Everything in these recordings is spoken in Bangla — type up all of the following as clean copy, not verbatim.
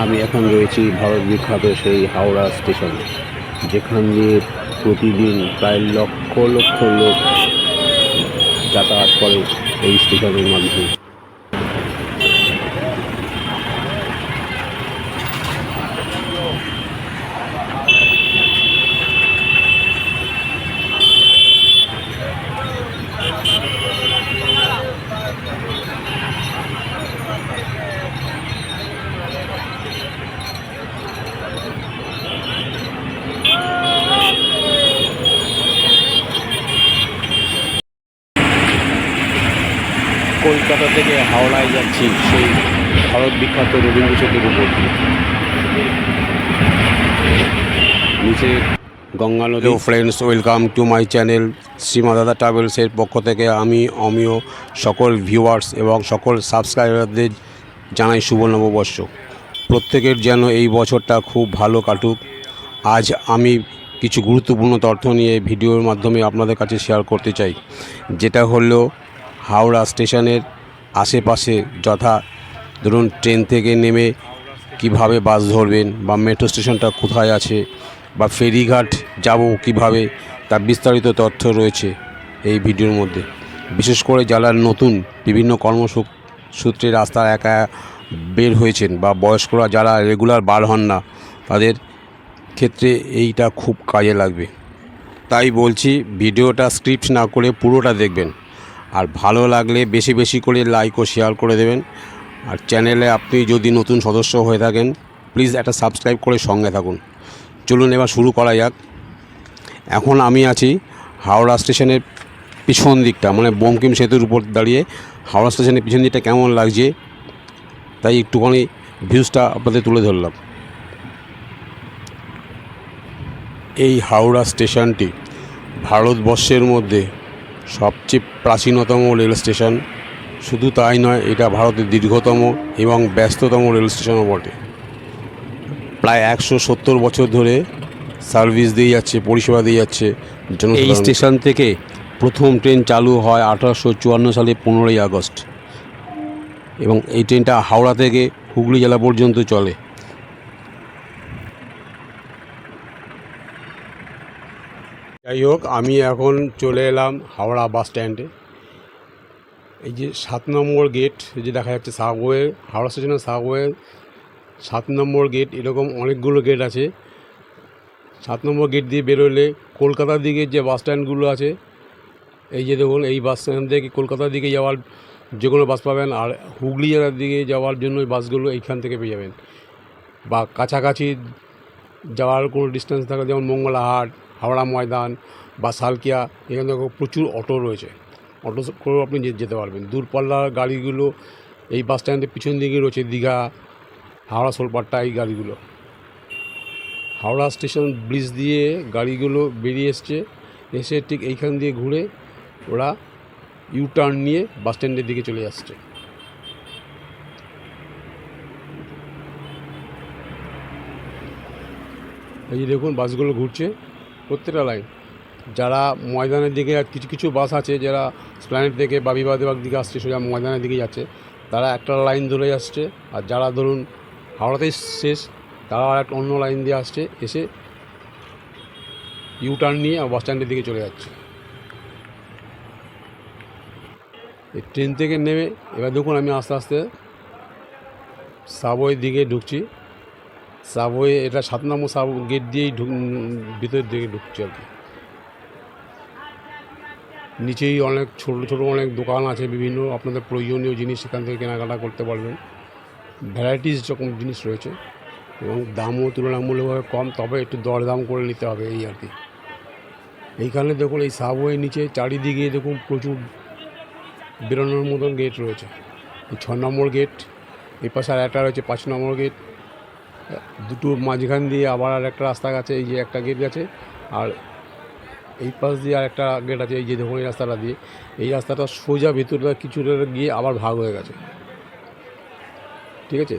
আমি এখন রয়েছি ভারত বিখ্যাত সেই হাওড়া স্টেশন, যেখান দিয়ে প্রতিদিন প্রায় লক্ষ লক্ষ লোক যাতায়াত করে এই স্টেশনের মাধ্যমে। কলকাতা থেকে হাওড়ায় যাচ্ছি সেই ভারত বিখ্যাত রবীন্দ্র সেতুর উপর দিয়ে। নিচে গঙ্গা নদী। Friends, welcome to my channel Shrima Dada ট্রাভেলসের পক্ষ থেকে আমি অমিয় সকল ভিউয়ার্স এবং সকল সাবস্ক্রাইবারদের জানাই শুভ নববর্ষ। প্রত্যেকের যেন এই বছরটা খুব ভালো কাটুক। আজ আমি কিছু গুরুত্বপূর্ণ তথ্য নিয়ে ভিডিওর মাধ্যমে আপনাদের কাছে শেয়ার করতে চাই, যেটা হলো হাওড়া স্টেশনের আশেপাশে, যথা ধরুন ট্রেন থেকে নেমে কিভাবে বাস ধরবেন, বা মেট্রো স্টেশনটা কোথায় আছে, বা ফেরিঘাট যাব কিভাবে, তার বিস্তারিত তথ্য রয়েছে এই ভিডিওর মধ্যে। বিশেষ করে যারা নতুন বিভিন্ন কর্মসূত্রে রাস্তায় একা বের হয়েছেন, বা বয়স্করা যারা রেগুলার বার হন না, তাদের ক্ষেত্রে এইটা খুব কাজে লাগবে। তাই বলছি, ভিডিওটা স্ক্রিপ্ট না করে পুরোটা দেখবেন। আর ভালো লাগলে বেশি বেশি করে লাইক ও শেয়ার করে দেবেন। আর চ্যানেলে আপনি যদি নতুন সদস্য হয়ে থাকেন, প্লিজ একটা সাবস্ক্রাইব করে সঙ্গে থাকুন। চলুন এবার শুরু করা যাক। এখন আমি আছি হাওড়া স্টেশনের পিছন দিকটা, মানে বঙ্কিম সেতুর উপর দাঁড়িয়ে হাওড়া স্টেশনের পিছন দিকটা কেমন লাগছে তাই একটুখানি ভিউজটা আপনাদের তুলে ধরলাম। এই হাওড়া স্টেশনটি ভারতবর্ষের মধ্যে সবচেয়ে প্রাচীনতম রেল স্টেশন। শুধু তাই নয়, এটা ভারতের দীর্ঘতম এবং ব্যস্ততম রেল স্টেশনও বটে। প্রায় 170 বছর ধরে সার্ভিস দিয়ে যাচ্ছে, পরিষেবা দিয়ে যাচ্ছে এই স্টেশন থেকে প্রথম ট্রেন চালু হয় 1854 সালে 15ই আগস্ট, এবং এই ট্রেনটা হাওড়া থেকে হুগলি জেলা পর্যন্ত চলে। যাই হোক, আমি এখন চলে এলাম হাওড়া বাস স্ট্যান্ডে। এই যে 7 নম্বর গেট যে দেখা যাচ্ছে, সাবওয়ে, হাওড়া স্টেশনের সাবওয়ে 7 নম্বর গেট, এরকম অনেকগুলো গেট আছে। 7 নম্বর গেট দিয়ে বেরোলে কলকাতার দিকে যে বাস স্ট্যান্ডগুলো আছে, এই যে দেখুন, এই বাস স্ট্যান্ড থেকে কলকাতার দিকে যাওয়ার যে কোনো বাস পাবেন। আর হুগলি জেলার দিকে যাওয়ার জন্য বাসগুলো এইখান থেকে পেয়ে যাবেন। বা কাছাকাছি যাওয়ার কোনো ডিস্টেন্স থাকে, যেমন মঙ্গলাহাট, হাওড়া ময়দান বা সালকিয়া, এখানে প্রচুর অটো রয়েছে। অটো করেও আপনি যেতে পারবেন। দূরপাল্লার গাড়িগুলো এই বাস স্ট্যান্ডের পিছন দিকে রয়েছে, দীঘা, হাওড়া সোলপাট্টা, এই গাড়িগুলো। হাওড়া স্টেশন ব্রিজ দিয়ে গাড়িগুলো বেরিয়ে এসে ঠিক এইখান দিয়ে ঘুরে ওরা ইউটার্ন নিয়ে বাস স্ট্যান্ডের দিকে চলে আসছে। এই যে দেখুন, বাসগুলো ঘুরছে প্রত্যেকটা লাইন। যারা ময়দানের দিকে, কিছু কিছু বাস আছে যারা স্প্ল্যানেড থেকে বা বিবাদবাগ দিকে আসছে, সোজা ময়দানের দিকে যাচ্ছে, তারা একটা লাইন ধরে আসছে। আর যারা ধরুন হাওড়াতেই শেষ, তারা আর একটা অন্য লাইন দিয়ে আসছে, এসে ইউটার্ন নিয়ে বাস স্ট্যান্ডের দিকে চলে যাচ্ছে। এই ট্রেন থেকে নেমে এবার দেখুন, আমি আস্তে আস্তে সাবওয়ের দিকে ঢুকছি। সাবওয়ে, এটা 7 নম্বর সাব গেট দিয়েই ভিতরের দিকে ঢুকছি আর কি। নিচেই অনেক ছোট ছোট অনেক দোকান আছে, বিভিন্ন আপনাদের প্রয়োজনীয় জিনিস সেখান থেকে কেনাকাটা করতে পারবেন। ভ্যারাইটিস রকম জিনিস রয়েছে এবং দামও তুলনামূলকভাবে কম, তবে একটু দরদাম করে নিতে হবে এই আর কি। এইখানে দেখুন, এই সাবওয়ে নিচে চারিদিকে দেখুন প্রচুর বেরোনোর মতন গেট রয়েছে। এই 6 নম্বর গেট, এই পাশে আর একটা রয়েছে 5 নম্বর গেট। দুটোর মাঝখান দিয়ে আবার আর একটা রাস্তা গেছে, এই যে একটা গেট গেছে। আর এই পাশ দিয়ে আর একটা গেট আছে, এই যে দেখুন এই রাস্তাটা দিয়ে। এই রাস্তাটা সোজা ভেতরটা কিছুটা গিয়ে আবার ভাগ হয়ে গেছে, ঠিক আছে।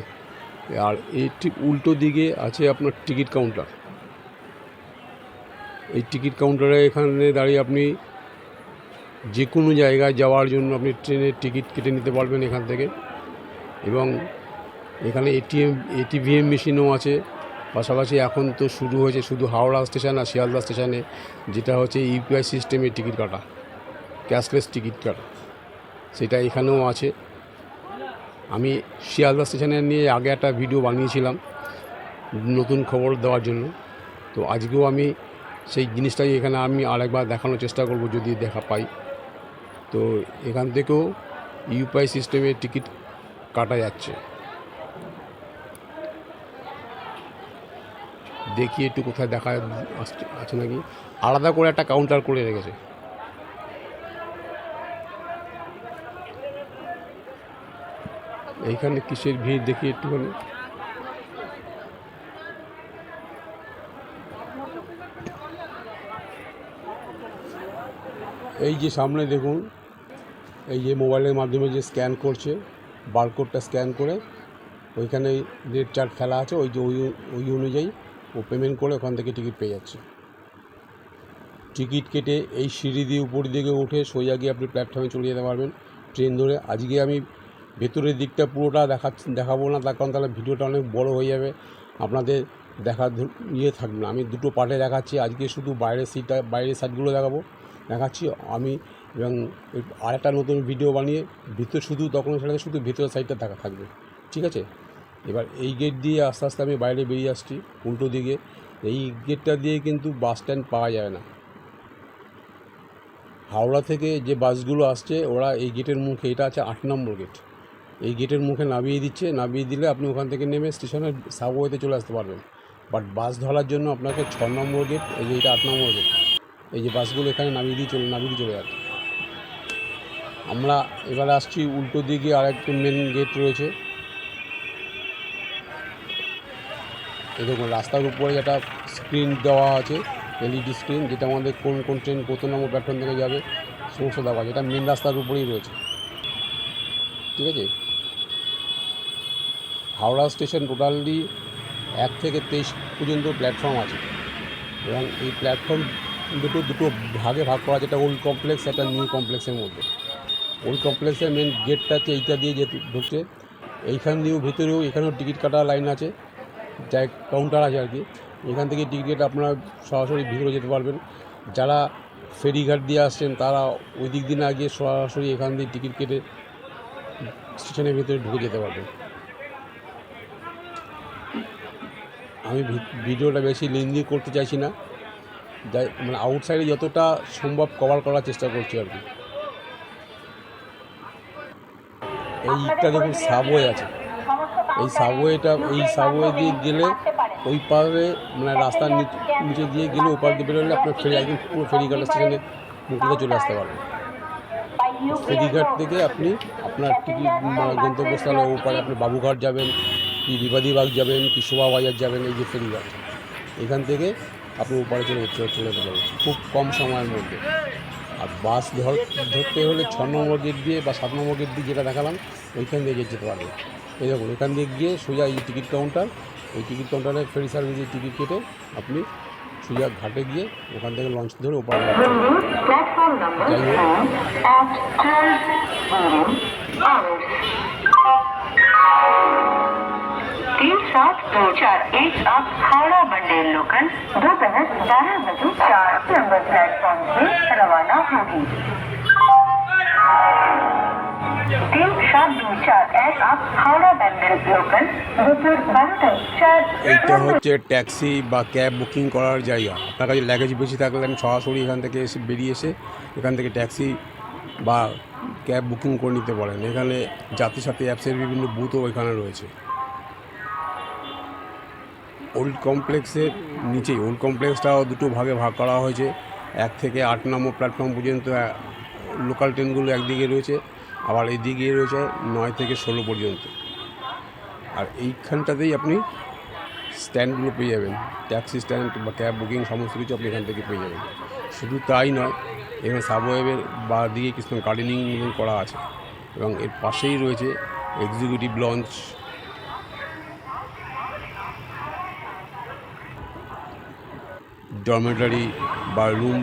আর এই ঠিক উল্টো দিকে আছে আপনার টিকিট কাউন্টার। এই টিকিট কাউন্টারে এখানে দাঁড়িয়ে আপনি যে কোনো জায়গায় যাওয়ার জন্য আপনি ট্রেনের টিকিট কেটে নিতে পারবেন এখান থেকে। এবং এখানে এটিভিএম মেশিনও আছে। পাশাপাশি এখন তো শুরু হয়েছে শুধু হাওড়া স্টেশন আর শিয়ালদা স্টেশনে, যেটা হচ্ছে ইউপিআই সিস্টেমে টিকিট কাটা, ক্যাশলেস টিকিট কাটা, সেটা এখানেও আছে। আমি শিয়ালদা স্টেশনে নিয়ে আগে একটা ভিডিও বানিয়েছিলাম নতুন খবর দেওয়ার জন্য, তো আজকেও আমি সেই জিনিসটাই এখানে আমি আরেকবার দেখানোর চেষ্টা করব যদি দেখা পাই। তো এখান থেকেও ইউপিআই সিস্টেমে টিকিট কাটা যাচ্ছে। দেখি একটু কোথায় দেখা আছে নাকি, আলাদা করে একটা কাউন্টার করে রেখেছে। এইখানে কিসের ভিড় দেখি একটুখানি। এই যে সামনে দেখুন, এই যে মোবাইলের মাধ্যমে যে স্ক্যান করছে, বারকোডটা স্ক্যান করে ওইখানে রেড চার্ট ফেলা আছে, ওই যে ওই অনুযায়ী ও পেমেন্ট করে ওখান থেকে টিকিট পেয়ে যাচ্ছে। টিকিট কেটে এই সিঁড়ি দিয়ে উপর দিকে উঠে সোজা গিয়ে আপনি প্ল্যাটফর্মে চলে যেতে পারবেন ট্রেন ধরে। আজকে আমি ভেতরের দিকটা পুরোটা দেখাবো না, তার কারণ তাহলে ভিডিওটা অনেক বড় হয়ে যাবে, আপনাদের দেখার থাকবে না। আমি দুটো পার্টে দেখাচ্ছি আজকে, শুধু বাইরের সাইডগুলো দেখাচ্ছি আমি। এবং আরেকটা নতুন ভিডিও বানিয়ে ভিতর শুধু তখন সেটা শুধু ভেতরের সাইডটা থাকবে, ঠিক আছে? এবার এই গেট দিয়ে আস্তে আস্তে আমি বাইরে বেরিয়ে আসছি উল্টো দিকে। এই গেটটা দিয়ে কিন্তু বাস স্ট্যান্ড পাওয়া যাবে না। হাওড়া থেকে যে বাসগুলো আসছে ওরা এই গেটের মুখে, এটা আছে 8 নম্বর গেট, এই গেটের মুখে নামিয়ে দিচ্ছে। নামিয়ে দিলে আপনি ওখান থেকে নেমে স্টেশনের সাবওয়েতে চলে আসতে পারবেন। বাট বাস ধরার জন্য আপনাকে 6 নম্বর গেট, এই যে এটা 8 নম্বর গেট, এই যে বাসগুলো এখানে নামিয়ে দিয়ে চলে যাচ্ছে। আমরা এবারে আসছি উল্টো দিকে, আরেকটা মেন গেট রয়েছে। এই দেখুন রাস্তার উপরে একটা স্ক্রিন দেওয়া আছে, এলইডি স্ক্রিন, যেটা আমাদের কোন ট্রেন কত নম্বর প্ল্যাটফর্ম থেকে যাবে সমস্ত দেওয়া আছে। এটা মেন রাস্তার উপরেই রয়েছে, ঠিক আছে? হাওড়া স্টেশন টোটালি 1 থেকে 23 পর্যন্ত প্ল্যাটফর্ম আছে। এবং এই প্ল্যাটফর্ম দুটো ভাগে ভাগ করা, যেটা ওল্ড কমপ্লেক্স, একটা নিউ কমপ্লেক্সের মধ্যে। ওল্ড কমপ্লেক্সের মেন গেটটা হচ্ছে এইটা দিয়ে ঢুকছে। এইখান দিয়েও ভেতরেও এখানেও টিকিট কাটা লাইন আছে, যা কাউন্টার আছে আর কি। এখান থেকে টিকিট কেটে আপনারা সরাসরি ভিতরে যেতে পারবেন। যারা ফেরিঘাট দিয়ে আসছেন তারা ওই দিক দিয়ে না গিয়ে সরাসরি এখান দিয়ে টিকিট কেটে স্টেশনের ভিতরে ঢুকে যেতে পারবেন। আমি ভিডিওটা বেশি লেন্দি করতে চাইছি না, যাই মানে আউটসাইডে যতটা সম্ভব কভার করার চেষ্টা করছি আর কি। এইটা দেখুন সাবওয়ে আছে, এই সাবওয়ে দিয়ে গেলে ওই পারে মানে রাস্তার নিচে দিয়ে গেলে ওপার দিয়ে বেরোলে আপনার একদম পুরো ফেরিঘাট স্টেশনে মুখে চলে আসতে পারবেন। ফেরিঘাট থেকে আপনি আপনার টিকিট গন্তব্যস্থলে ওপারে আপনি বাবুঘাট যাবেন, কি বিবাদীবাগ যাবেন, কি শোভাবাজার যাবেন, এই যে ফেরিঘাট, এখান থেকে আপনি ওপারে চলে যেতে পারবেন খুব কম সময়ের মধ্যে। আর বাস ধরতে হলে 6 নম্বর গেট দিয়ে বা 7 নম্বর গেট দিয়ে যেটা দেখালাম ওইখান দিয়ে যেতে পারবেন। এই দেখুন এখান দিয়ে গিয়ে সোজা এই টিকিট কাউন্টার, ওই টিকিট কাউন্টারে ফেরি সার্ভিসের টিকিট কেটে আপনি সোজা ঘাটে গিয়ে ওখান থেকে লঞ্চ ধরে ওপারে যাই होक हावड़ा बंडेल लोकल दोपहर 12 बजे 4 नंबर प्लेटफॉर्म से रवाना होगी। 3724 आप हावड़ा बंडेल लोकल दोपहर 12:04। এইটা হচ্ছে ট্যাক্সি বা ক্যাব বুকিং করার জায়গা। আপনার কাছে লাগেজ বেশি থাকলে আমি সরাসরি এখান থেকে বেরিয়ে এসে এখান থেকে ট্যাক্সি বা ক্যাব বুকিং করে নিতে পারেন। এখানে যাত্রী সাথী অ্যাপসের বিভিন্ন বুথও এখানে রয়েছে। ওল্ড কমপ্লেক্সের নিচেই, ওল্ড কমপ্লেক্সটাও দুটো ভাগে ভাগ করা হয়েছে। 1 থেকে 8 নম্বর প্ল্যাটফর্ম পর্যন্ত লোকাল ট্রেনগুলো একদিকে রয়েছে, আবার এইদিকে রয়েছে 9 থেকে 16 পর্যন্ত। আর এইখানটাতেই আপনি স্ট্যান্ডগুলো পেয়ে যাবেন, ট্যাক্সি স্ট্যান্ড বা ক্যাব বুকিং সমস্ত কিছু আপনি এখান থেকে পেয়ে যাবেন। শুধু তাই নয়, এখানে সাবওয়ের বা দিকে কিছু গার্ডেনিং করা আছে এবং এর পাশেই রয়েছে এক্সিকিউটিভ লঞ্চ, ডরমেটরি বা রুম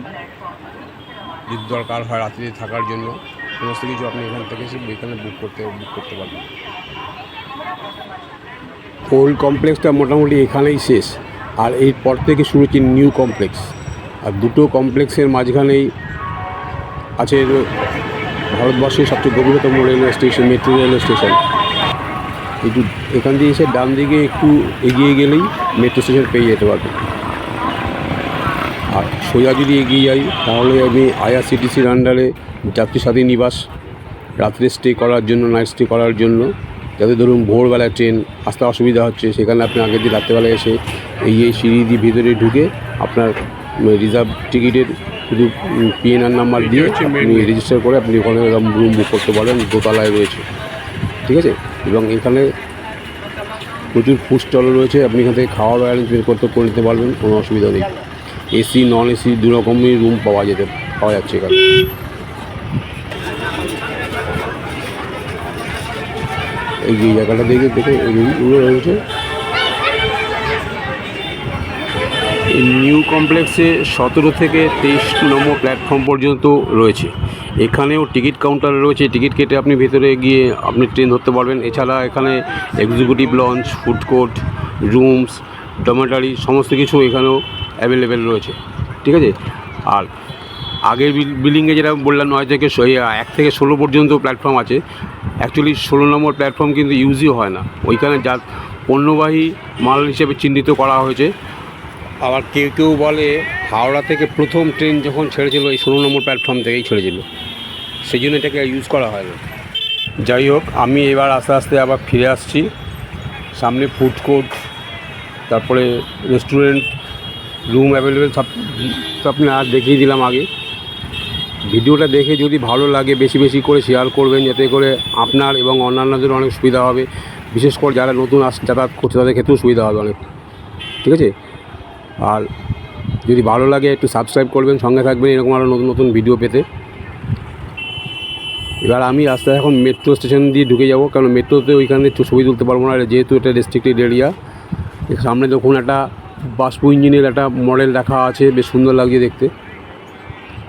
যদি দরকার হয় রাত্রিতে থাকার জন্য, সমস্ত কিছু আপনি এখান থেকে এখানে বুক করতে পারবেন। ওল্ড কমপ্লেক্সটা মোটামুটি এখানেই শেষ, আর এরপর থেকে শুরু হচ্ছে নিউ কমপ্লেক্স। আর দুটো কমপ্লেক্সের মাঝখানেই আছে ভারতবর্ষের সবচেয়ে গভীরতম railway station, metro railway station. একটু এখান দিয়ে এসে ডান দিকে একটু এগিয়ে গেলেই মেট্রো স্টেশন পেয়ে যেতে পারবেন। আর সোজা যদি এগিয়ে যাই তাহলে আমি আইআরসিটিসির আন্ডারে যাত্রী সাথী নিবাস, রাত্রে স্টে করার জন্য, নাইট স্টে করার জন্য, যাতে ধরুন ভোরবেলায় ট্রেন আসতে অসুবিধা হচ্ছে, সেখানে আপনি আগের দিন রাত্রেবেলায় এসে এই সিঁড়ি দিয়ে ভিতরে ঢুকে আপনার রিজার্ভ টিকিটের শুধু পিএনআর নাম্বার দিয়ে আপনি রেজিস্টার করে আপনি ওখানে রুম বুক করতে পারেন। দোতলায় রয়েছে, ঠিক আছে। এবং এখানে প্রচুর ফুড স্টল রয়েছে, আপনি এখান থেকে খাওয়ার অ্যারেঞ্জমেন্ট করে নিতে পারবেন, কোনো অসুবিধা নেই। এসি নন এসি দু রকমের রুম পাওয়া যাচ্ছে এখানে। এই যে জায়গাটা দেখে এইগুলো রয়েছে। এই নিউ কমপ্লেক্সে 17 থেকে 23 নম্বর প্ল্যাটফর্ম পর্যন্ত রয়েছে। এখানেও টিকিট কাউন্টার রয়েছে, টিকিট কেটে আপনি ভেতরে গিয়ে আপনি ট্রেন ধরতে পারবেন। এছাড়া এখানে executive launch, food court, rooms, dormitory সমস্ত কিছু এখানেও অ্যাভেলেবেল রয়েছে, ঠিক আছে। আর আগের বিল্ডিংয়ে যেটা বললাম 9 থেকে 1 থেকে 16 পর্যন্ত প্ল্যাটফর্ম আছে, অ্যাকচুয়ালি 16 নম্বর প্ল্যাটফর্ম কিন্তু ইউজই হয় না, ওইখানে যা পণ্যবাহী মাল হিসেবে চিহ্নিত করা হয়েছে। আবার কেউ কেউ বলে হাওড়া থেকে প্রথম ট্রেন যখন ছেড়েছিল এই 16 নম্বর প্ল্যাটফর্ম থেকেই ছেড়েছিল, সেই জন্য এটাকে ইউজ করা হয় না। যাই হোক, আমি এবার আস্তে আস্তে আবার ফিরে আসছি। সামনে ফুড কোর্ট, তারপরে রেস্টুরেন্ট, রুম অ্যাভেলেবেল সব আপনি আর দেখিয়ে দিলাম আগে। ভিডিওটা দেখে যদি ভালো লাগে বেশি বেশি করে শেয়ার করবেন, যাতে করে আপনার এবং অন্যান্যদের অনেক সুবিধা হবে। বিশেষ করে যারা নতুন যাতায়াত করছে তাদের ক্ষেত্রেও সুবিধা হবে অনেক, ঠিক আছে। আর যদি ভালো লাগে একটু সাবস্ক্রাইব করবেন, সঙ্গে থাকবেন এরকম আরও নতুন নতুন ভিডিও পেতে। এবার আমি রাস্তায় এখন মেট্রো স্টেশন দিয়ে ঢুকে যাব, কারণ মেট্রোতে ওইখানে ছবি তুলতে পারবো না, যেহেতু এটা রেস্ট্রিক্টেড এরিয়া। সামনে দেখুন একটা বাষ্প ইঞ্জিনের একটা মডেল রাখা আছে, বেশ সুন্দর লাগছে দেখতে।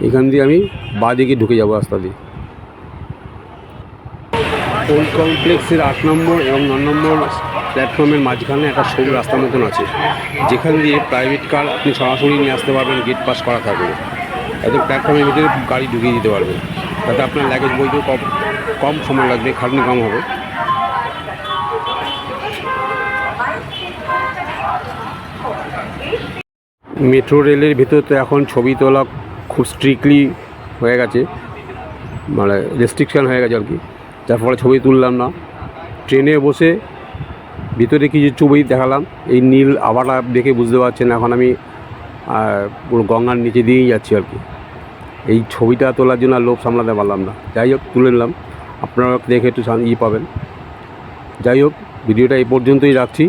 এখান দিয়ে আমি বাঁ দিকে ঢুকে যাব রাস্তা দিয়ে। ওল্ড কমপ্লেক্সের 8 নম্বর এবং 9 নম্বর প্ল্যাটফর্মের মাঝখানে একটা সরু রাস্তার মতন আছে, যেখান দিয়ে প্রাইভেট কার আপনি সরাসরি নিয়ে আসতে পারবেন, গেট পাস করা থাকবে। এতে প্ল্যাটফর্মের ভিতরে গাড়ি ঢুকিয়ে দিতে পারবেন, তাতে আপনার লাগেজ বইতেও কম সময় লাগবে, খাটনি কম হবে। মেট্রো রেলের ভিতর তো এখন ছবি তোলা খুব স্ট্রিক্টলি হয়ে গেছে, মানে রেস্ট্রিকশান হয়ে গেছে আর কি, যার ফলে ছবি তুললাম না। ট্রেনে বসে ভিতরে কিছু ছবি দেখালাম। এই নীল আভাটা দেখে বুঝতে পারছেন এখন আমি পুরো গঙ্গার নিচে দিয়েই যাচ্ছি আর কি। এই ছবিটা তোলার জন্য লোভ সামলাতে পারলাম না, যাই হোক তুলে নিলাম, আপনারা দেখে একটু পাবেন। যাই হোক, ভিডিওটা এই পর্যন্তই রাখছি,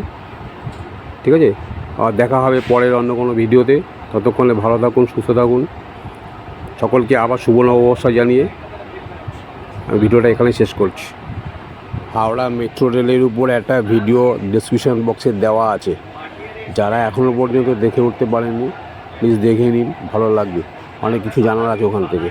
ঠিক আছে। আর দেখা হবে পরের অন্য কোনো ভিডিওতে। ততক্ষণে ভালো থাকুন, সুস্থ থাকুন। সকলকে আবার শুভ নববর্ষ জানিয়ে আমি ভিডিওটা এখানে শেষ করছি। হাওড়া মেট্রো রেলের উপর একটা ভিডিও ডেসক্রিপশন বক্সে দেওয়া আছে, যারা এখনও পর্যন্ত দেখে উঠতে পারেননি প্লিজ দেখে নিন, ভালো লাগবে, অনেক কিছু জানার আছে ওখান থেকে।